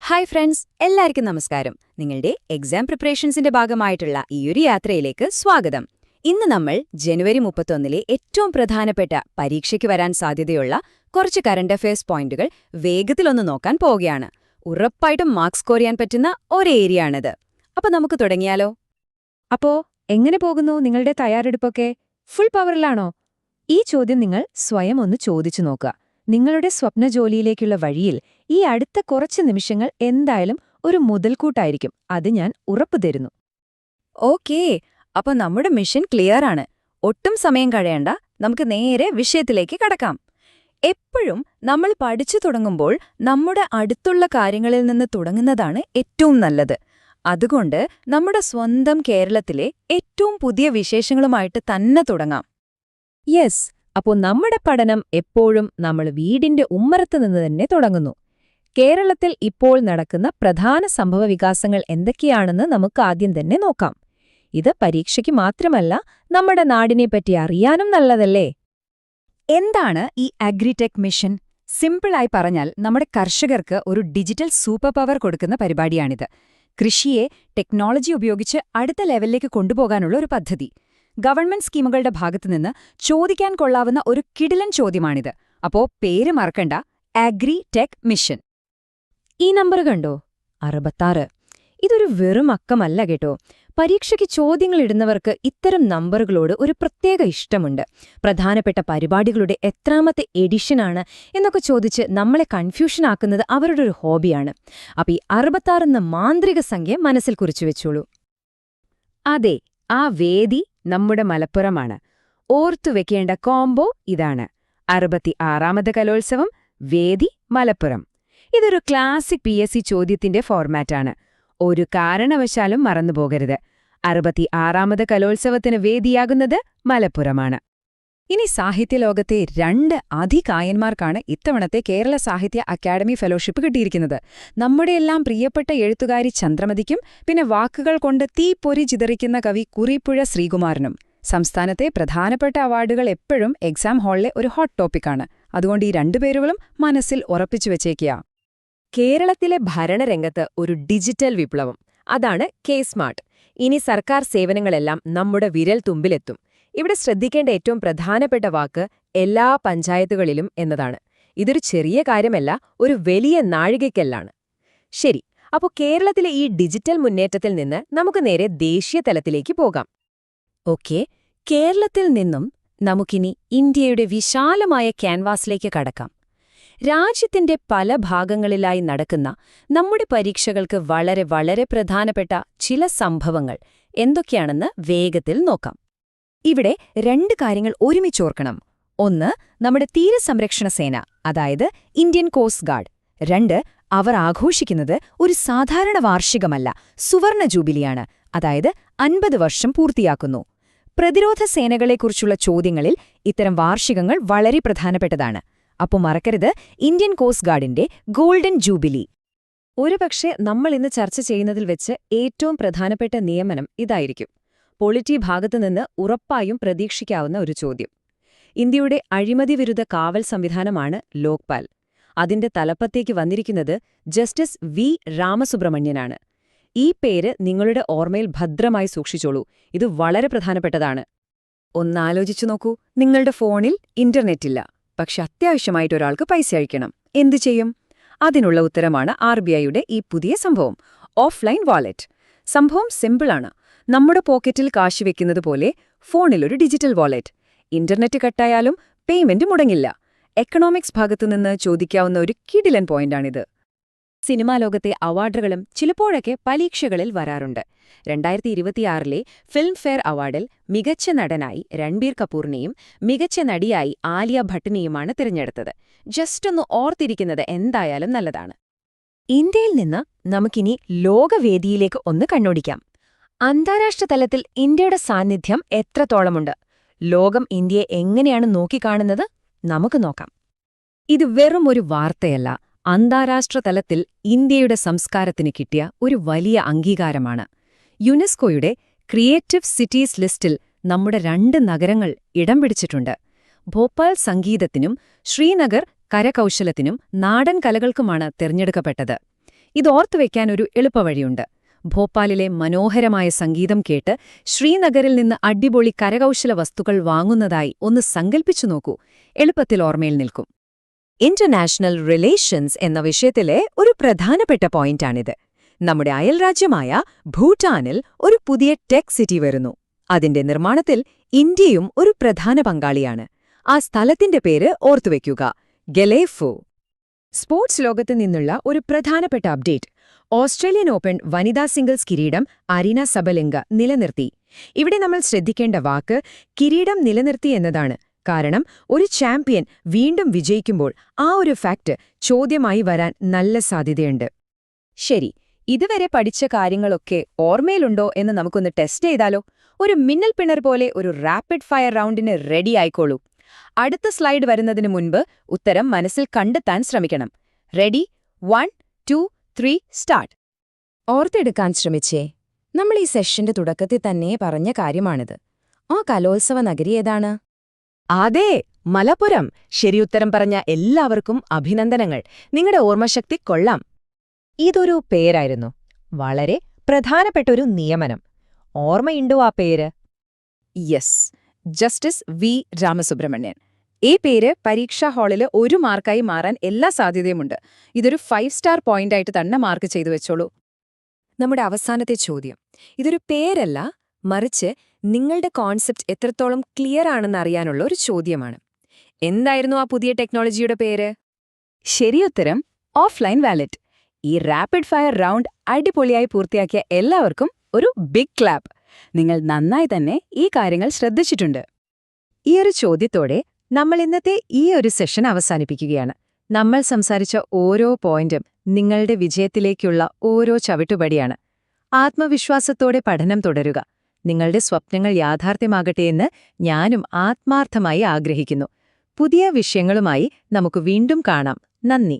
Hi friends, എല്ലാവർക്കും നമസ്കാരം. നിങ്ങളുടെ എക്സാം പ്രിപ്പറേഷൻസിന്റെ ഭാഗമായിട്ടുള്ള ഈയൊരു യാത്രയിലേക്ക് സ്വാഗതം. ഇന്ന് നമ്മൾ ജനുവരി 31 ഏറ്റവും പ്രധാനപ്പെട്ട പരീക്ഷയ്ക്ക് വരാൻ സാധ്യതയുള്ള കുറച്ച് കറണ്ട് അഫയേഴ്സ് പോയിന്റുകൾ വേഗത്തിലൊന്ന് നോക്കാൻ പോവുകയാണ്. ഉറപ്പായിട്ടും മാർക്സ് സ്കോർ ചെയ്യാൻ പറ്റുന്ന ഒരു ഏരിയ ആണിത്. അപ്പൊ നമുക്ക് തുടങ്ങിയാലോ? അപ്പോ എങ്ങനെ പോകുന്നു നിങ്ങളുടെ തയ്യാറെടുപ്പൊക്കെ? ഫുൾ പവറിലാണോ? ഈ ചോദ്യം നിങ്ങൾ സ്വയം ഒന്ന് ചോദിച്ചു നോക്കുക. നിങ്ങളുടെ സ്വപ്ന ജോലിയിലേക്കുള്ള വഴിയിൽ ഈ അടുത്ത കുറച്ച് നിമിഷങ്ങൾ എന്തായാലും ഒരു മുതൽക്കൂട്ടായിരിക്കും. അത് ഞാൻ ഉറപ്പു തരുന്നു. ഓക്കേ, അപ്പൊ നമ്മുടെ മിഷൻ ക്ലിയർ ആണ്. ഒട്ടും സമയം കഴിയണ്ട, നമുക്ക് നേരെ വിഷയത്തിലേക്ക് കടക്കാം. എപ്പോഴും നമ്മൾ പഠിച്ചു തുടങ്ങുമ്പോൾ നമ്മുടെ അടുത്തുള്ള കാര്യങ്ങളിൽ നിന്ന് തുടങ്ങുന്നതാണ് ഏറ്റവും നല്ലത്. അതുകൊണ്ട് നമ്മുടെ സ്വന്തം കേരളത്തിലെ ഏറ്റവും പുതിയ വിശേഷങ്ങളുമായിട്ട് തന്നെ തുടങ്ങാം. യെസ്, അപ്പോൾ നമ്മുടെ പഠനം എപ്പോഴും നമ്മൾ വീടിന്റെ ഉമ്മറത്ത് നിന്ന് തന്നെ തുടങ്ങുന്നു. കേരളത്തിൽ ഇപ്പോൾ നടക്കുന്ന പ്രധാന സംഭവവികാസങ്ങൾ എന്തൊക്കെയാണെന്ന് നമുക്ക് ആദ്യം തന്നെ നോക്കാം. ഇത് പരീക്ഷയ്ക്ക് മാത്രമല്ല, നമ്മുടെ നാടിനെപ്പറ്റി അറിയാനും നല്ലതല്ലേ? എന്താണ് ഈ അഗ്രിടെക് മിഷൻ? സിമ്പിളായി പറഞ്ഞാൽ നമ്മുടെ കർഷകർക്ക് ഒരു ഡിജിറ്റൽ സൂപ്പർ പവർ കൊടുക്കുന്ന പരിപാടിയാണിത്. കൃഷിയെ ടെക്നോളജി ഉപയോഗിച്ച് അടുത്ത ലെവലിലേക്ക് കൊണ്ടുപോകാനുള്ള ഒരു പദ്ധതി. ഗവൺമെന്റ് സ്കീമുകളുടെ ഭാഗത്തുനിന്ന് ചോദിക്കാൻ കൊള്ളാവുന്ന ഒരു കിടിലൻ ചോദ്യമാണിത്. അപ്പോ പേര് മറക്കണ്ട, അഗ്രിടെക് മിഷൻ. ഈ നമ്പർ കണ്ടോ? 66. ഇതൊരു വെറും അക്കമല്ല കേട്ടോ. പരീക്ഷയ്ക്ക് ചോദ്യങ്ങളിടുന്നവർക്ക് ഇത്തരം നമ്പറുകളോട് ഒരു പ്രത്യേക ഇഷ്ടമുണ്ട്. പ്രധാനപ്പെട്ട പരിപാടികളുടെ എത്രാമത്തെ എഡിഷനാണ് എന്നൊക്കെ ചോദിച്ച് നമ്മളെ കൺഫ്യൂഷനാക്കുന്നത് അവരുടെ ഒരു ഹോബിയാണ്. അപ്പൊ ഈ 66 എന്ന മാന്ത്രിക സംഖ്യ മനസ്സിൽ കുറിച്ചു വെച്ചോളൂ. അതെ, ആ വേദി നമ്മുടെ മലപ്പുറമാണ്. ഓർത്തുവെക്കേണ്ട കോംബോ ഇതാണ്: 66ാമത് കലോത്സവം, വേദി മലപ്പുറം. ഇതൊരു ക്ലാസിക് PSC ചോദ്യത്തിന്റെ ഫോർമാറ്റാണ്. ഒരു കാരണവശാലും മറന്നുപോകരുത്. 66ാമത് കലോത്സവത്തിന് വേദിയാകുന്നത് മലപ്പുറമാണ്. ഇനി സാഹിത്യലോകത്തെ 2 അതികായന്മാർക്കാണ് ഇത്തവണത്തെ കേരള സാഹിത്യ അക്കാദമി ഫെലോഷിപ്പ് കിട്ടിയിരിക്കുന്നത്. നമ്മുടെയെല്ലാം പ്രിയപ്പെട്ട എഴുത്തുകാരി ചന്ദ്രമതിക്കും പിന്നെ വാക്കുകൾ കൊണ്ട് തീപ്പൊരി ചിതറിക്കുന്ന കവി കുറിപ്പുഴ ശ്രീകുമാരനും. സംസ്ഥാനത്തെ പ്രധാനപ്പെട്ട അവാർഡുകൾ എപ്പോഴും എക്സാം ഹാളിലെ ഒരു ഹോട്ട് ടോപ്പിക്കാണ്. അതുകൊണ്ട് ഈ 2 പേരുകളും മനസ്സിൽ ഉറപ്പിച്ചു വെച്ചേക്കുക. കേരളത്തിലെ ഭരണരംഗത്ത് ഒരു ഡിജിറ്റൽ വിപ്ലവം, അതാണ് K-സ്മാർട്ട്. ഇനി സർക്കാർ സേവനങ്ങളെല്ലാം നമ്മുടെ വിരൽ തുമ്പിലെത്തും. ഇവിടെ ശ്രദ്ധിക്കേണ്ട ഏറ്റവും പ്രധാനപ്പെട്ട വാക്ക് എല്ലാ പഞ്ചായത്തുകളിലും എന്നതാണ്. ഇതൊരു ചെറിയ കാര്യമല്ല, ഒരു വലിയ നാഴികക്കല്ലാണ്. ശരി, അപ്പോൾ കേരളത്തിലെ ഈ ഡിജിറ്റൽ മുന്നേറ്റത്തിൽ നിന്ന് നമുക്ക് നേരെ ദേശീയ തലത്തിലേക്ക് പോകാം. ഓക്കെ, കേരളത്തിൽ നിന്നും നമുക്കിനി ഇന്ത്യയുടെ വിശാലമായ ക്യാൻവാസിലേക്ക് കടക്കാം. രാജ്യത്തിന്റെ പല ഭാഗങ്ങളിലായി നടക്കുന്ന നമ്മുടെ പരീക്ഷകൾക്ക് വളരെ വളരെ പ്രധാനപ്പെട്ട ചില സംഭവങ്ങൾ എന്തൊക്കെയാണെന്ന് വേഗത്തിൽ നോക്കാം. ഇവിടെ 2 കാര്യങ്ങൾ ഒരുമിച്ചോർക്കണം. ഒന്ന്, നമ്മുടെ തീരസംരക്ഷണ സേന, അതായത് ഇന്ത്യൻ കോസ്റ്റ് ഗാർഡ്. 2, അവർ ആഘോഷിക്കുന്നത് ഒരു സാധാരണ വാർഷികമല്ല, സുവർണ ജൂബിലിയാണ്, അതായത് 50 വർഷം പൂർത്തിയാക്കുന്നു. പ്രതിരോധ സേനകളെക്കുറിച്ചുള്ള ചോദ്യങ്ങളിൽ ഇത്തരം വാർഷികങ്ങൾ വളരെ പ്രധാനപ്പെട്ടതാണ്. അപ്പോൾ മറക്കരുത്, ഇന്ത്യൻ കോസ്റ്റ് ഗാർഡിന്റെ ഗോൾഡൻ ജൂബിലി. ഒരുപക്ഷെ നമ്മൾ ഇന്ന് ചർച്ച ചെയ്യുന്നതിൽ വെച്ച് ഏറ്റവും പ്രധാനപ്പെട്ട നിയമനം ഇതായിരിക്കും. പൊളിറ്റി ഭാഗത്തുനിന്ന് ഉറപ്പായും പ്രതീക്ഷിക്കാവുന്ന ഒരു ചോദ്യം. ഇന്ത്യയുടെ അഴിമതി വിരുദ്ധ കാവൽ സംവിധാനമാണ് ലോക്പാൽ. അതിന്റെ തലപ്പത്തേക്ക് വന്നിരിക്കുന്നത് ജസ്റ്റിസ് വി രാമസുബ്രഹ്മണ്യനാണ്. ഈ പേര് നിങ്ങളുടെ ഓർമ്മയിൽ ഭദ്രമായി സൂക്ഷിച്ചോളൂ. ഇത് വളരെ പ്രധാനപ്പെട്ടതാണ്. ഒന്നാലോചിച്ചു നോക്കൂ, നിങ്ങളുടെ ഫോണിൽ ഇന്റർനെറ്റില്ല, പക്ഷെ അത്യാവശ്യമായിട്ടൊരാൾക്ക് പൈസ അയക്കണം. എന്തു ചെയ്യും? അതിനുള്ള ഉത്തരമാണ് RBIയുടെ ഈ പുതിയ സംഭവം, ഓഫ്ലൈൻ വാലറ്റ്. സംഭവം സിമ്പിളാണ്. നമ്മുടെ പോക്കറ്റിൽ കാശ് വെക്കുന്നത് പോലെ ഫോണിലൊരു ഡിജിറ്റൽ വാലറ്റ്. ഇന്റർനെറ്റ് കട്ടായാലും പേയ്മെന്റ് മുടങ്ങില്ല. എക്കണോമിക്സ് ഭാഗത്തുനിന്ന് ചോദിക്കാവുന്ന ഒരു കിടിലൻ പോയിന്റാണിത്. സിനിമാ ലോകത്തെ അവാർഡുകളും ചിലപ്പോഴൊക്കെ പരീക്ഷകളിൽ വരാറുണ്ട്. 2026 ഫിൽംഫെയർ അവാർഡിൽ മികച്ച നടനായി രൺബീർ കപൂറിനെയും മികച്ച നടിയായി ആലിയ ഭട്ടിനെയുമാണ് തിരഞ്ഞെടുത്തത്. ജസ്റ്റ് ഒന്ന് ഓർത്തിരിക്കുന്നത് എന്തായാലും നല്ലതാണ്. ഇന്ത്യയിൽ നിന്ന് നമുക്കിനി ലോകവേദിയിലേക്ക് ഒന്ന് കണ്ണോടിക്കാം. അന്താരാഷ്ട്ര തലത്തിൽ ഇന്ത്യയുടെ സാന്നിധ്യം എത്രത്തോളമുണ്ട്? ലോകം ഇന്ത്യയെ എങ്ങനെയാണ് നോക്കിക്കാണുന്നത്? നമുക്ക് നോക്കാം. ഇത് വെറും ഒരു വാർത്തയല്ല, അന്താരാഷ്ട്ര തലത്തിൽ ഇന്ത്യയുടെ സംസ്കാരത്തിന് കിട്ടിയ ഒരു വലിയ അംഗീകാരമാണ്. യുനെസ്കോയുടെ ക്രിയേറ്റീവ് സിറ്റീസ് ലിസ്റ്റിൽ നമ്മുടെ 2 നഗരങ്ങൾ ഇടം പിടിച്ചിട്ടുണ്ട്. ഭോപ്പാൽ സംഗീതത്തിനും ശ്രീനഗർ കരകൗശലത്തിനും നാടൻ കലകൾക്കുമാണ് തിരഞ്ഞെടുക്കപ്പെട്ടത്. ഇതോർത്തുവെക്കാൻ ഒരു എളുപ്പവഴിയുണ്ട്. ഭോപ്പാലിലെ മനോഹരമായ സംഗീതം കേട്ട് ശ്രീനഗറിൽ നിന്ന് അടിപൊളി കരകൗശല വസ്തുക്കൾ വാങ്ങുന്നതായി ഒന്ന് സങ്കൽപ്പിച്ചു നോക്കൂ. എളുപ്പത്തിൽ ഓർമ്മയിൽ നിൽക്കും. ഇന്റർനാഷണൽ റിലേഷൻസ് എന്ന വിഷയത്തിലെ ഒരു പ്രധാനപ്പെട്ട പോയിന്റാണിത്. നമ്മുടെ അയൽരാജ്യമായ ഭൂട്ടാനിൽ ഒരു പുതിയ ടെക് സിറ്റി വരുന്നു. അതിന്റെ നിർമ്മാണത്തിൽ ഇന്ത്യയും ഒരു പ്രധാന പങ്കാളിയാണ്. ആ സ്ഥലത്തിന്റെ പേര് ഓർത്തുവെക്കുക, ഗലേഫു. സ്പോർട്സ് ലോകത്ത് നിന്നുള്ള ഒരു പ്രധാനപ്പെട്ട അപ്ഡേറ്റ്. ഓസ്ട്രേലിയൻ ഓപ്പൺ വനിതാ സിംഗിൾസ് കിരീടം അരീന സബലെങ്ക നിലനിർത്തി. ഇവിടെ നമ്മൾ ശ്രദ്ധിക്കേണ്ട വാക്ക് കിരീടം നിലനിർത്തി എന്നതാണ്. കാരണം ഒരു ചാമ്പ്യൻ വീണ്ടും വിജയിക്കുമ്പോൾ ആ ഒരു ഫാക്ട് ചോദ്യമായി വരാൻ നല്ല സാധ്യതയുണ്ട്. ശരി, ഇതുവരെ പഠിച്ച കാര്യങ്ങളൊക്കെ ഓർമ്മയിലുണ്ടോ എന്ന് നമുക്കൊന്ന് ടെസ്റ്റ് ചെയ്താലോ? ഒരു മിന്നൽ പിണർ പോലെ ഒരു റാപ്പിഡ് ഫയർ റൗണ്ടിന് റെഡി ആയിക്കോളൂ. അടുത്ത സ്ലൈഡ് വരുന്നതിന് മുൻപ് ഉത്തരം മനസ്സിൽ കണ്ടെത്താൻ ശ്രമിക്കണം. റെഡി? 1, 2, 3 സ്റ്റാർട്ട്. ഓർത്തെടുക്കാൻ ശ്രമിച്ചേ. നമ്മൾ ഈ സെഷന്റെ തുടക്കത്തിൽ തന്നെ പറഞ്ഞ കാര്യമാണിത്. ആ കലോത്സവ നഗരി ഏതാണ്? അതെ, മലപ്പുറം. ശരിയുത്തരം പറഞ്ഞ എല്ലാവർക്കും അഭിനന്ദനങ്ങൾ. നിങ്ങളുടെ ഓർമ്മശക്തി കൊള്ളാം. ഇതൊരു പേരായിരുന്നു. വളരെ പ്രധാനപ്പെട്ട ഒരു നിയമനം. ഓർമ്മയുണ്ടോ ആ പേര്? Yes, justice V Ramasubramanian. ഈ പേര് പരീക്ഷാ ഹാളിൽ 1 മാർക്കായി മാറാൻ എല്ലാ സാധ്യതയുമുണ്ട്. ഇതൊരു 5 സ്റ്റാർ പോയിന്റായിട്ട് തന്നെ മാർക്ക് ചെയ്തു വെച്ചോളൂ. നമ്മുടെ അവസാനത്തെ ചോദ്യം ഇതൊരു പേരല്ല, മറിച്ച് നിങ്ങളുടെ കോൺസെപ്റ്റ് എത്രത്തോളം ക്ലിയർ ആണെന്ന് അറിയാനുള്ള ഒരു ചോദ്യമാണ്. എന്തായിരുന്നു ആ പുതിയ ടെക്നോളജിയുടെ പേര്? ശരിയുത്തരം ഓഫ്ലൈൻ വാലറ്റ്. ഈ റാപ്പിഡ് ഫയർ റൗണ്ട് അടിപൊളിയായി പൂർത്തിയാക്കിയ എല്ലാവർക്കും ഒരു ബിഗ് ക്ലാപ്പ്. നിങ്ങൾ നന്നായി തന്നെ ഈ കാര്യങ്ങൾ ശ്രദ്ധിച്ചിട്ടുണ്ട്. ഈ ഒരു ചോദ്യത്തോടെ നമ്മൾ ഇന്നത്തെ ഈ ഒരു സെഷൻ അവസാനിപ്പിക്കുകയാണ്. നമ്മൾ സംസാരിച്ച ഓരോ പോയിന്റും നിങ്ങളുടെ വിജയത്തിലേക്കുള്ള ഓരോ ചവിട്ടുപടിയാണ്. ആത്മവിശ്വാസത്തോടെ പഠനം തുടരുക. നിങ്ങളുടെ സ്വപ്നങ്ങൾ യാഥാർത്ഥ്യമാകട്ടെയെന്ന് ഞാനും ആത്മാർത്ഥമായി ആഗ്രഹിക്കുന്നു. പുതിയ വിഷയങ്ങളുമായി നമുക്ക് വീണ്ടും കാണാം. നന്ദി.